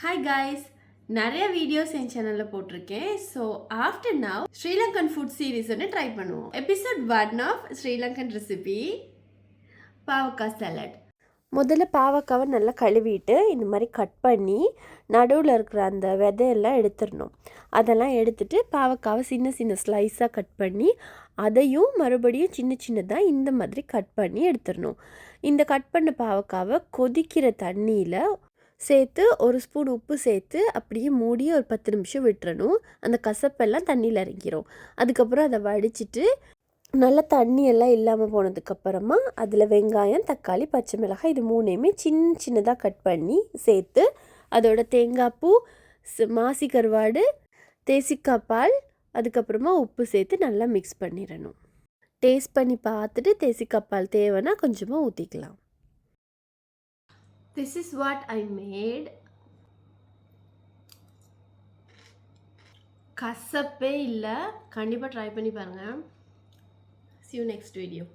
Hi guys, நிறைய videos என் சேனலில் போட்டிருக்கேன். So after now Sri Lankan food series ஒன்று ட்ரை பண்ணுவோம். எபிசோட் 1 ஆஃப் ஸ்ரீலங்கன் ரெசிபி பாவக்காய் சாலட். முதல்ல பாவக்காவை நல்லா கழுவிட்டு இந்த மாதிரி கட் பண்ணி நடுவில் இருக்கிற அந்த விதையெல்லாம் எடுத்துடணும். அதெல்லாம் எடுத்துட்டு பாவக்காவை சின்ன சின்ன ஸ்லைஸாக கட் பண்ணி அதையும் மறுபடியும் சின்ன சின்னதாக இந்த மாதிரி கட் பண்ணி எடுத்துடணும். இந்த கட் பண்ண பாவக்காவை கொதிக்கிற தண்ணியில் சேர்த்து ஒரு ஸ்பூன் உப்பு சேர்த்து அப்படியே மூடி ஒரு 10 நிமிஷம் விட்டுறணும். அந்த கசப்பெல்லாம் தண்ணியில் இறங்கிரும். அதுக்கப்புறம் அதை வடிச்சிட்டு நல்லா தண்ணியெல்லாம் இல்லாமல் போனதுக்கப்புறமா அதில் வெங்காயம், தக்காளி, பச்சை மிளகாய் இது மூணையுமே சின்ன சின்னதாக கட் பண்ணி சேர்த்து அதோட தேங்காய் பூ, மாசி கருவாடு, தேசிக்காய் பால், அதுக்கப்புறமா உப்பு சேர்த்து நல்லா மிக்ஸ் பண்ணிடணும். டேஸ்ட் பண்ணி பார்த்துட்டு தேசிக்காய் பால் தேவைன்னா கொஞ்சமாக ஊற்றிக்கலாம். This is what I made. கசப்பே இல்லை, கண்டிப்பாக ட்ரை பண்ணி பாருங்கள். See you next video.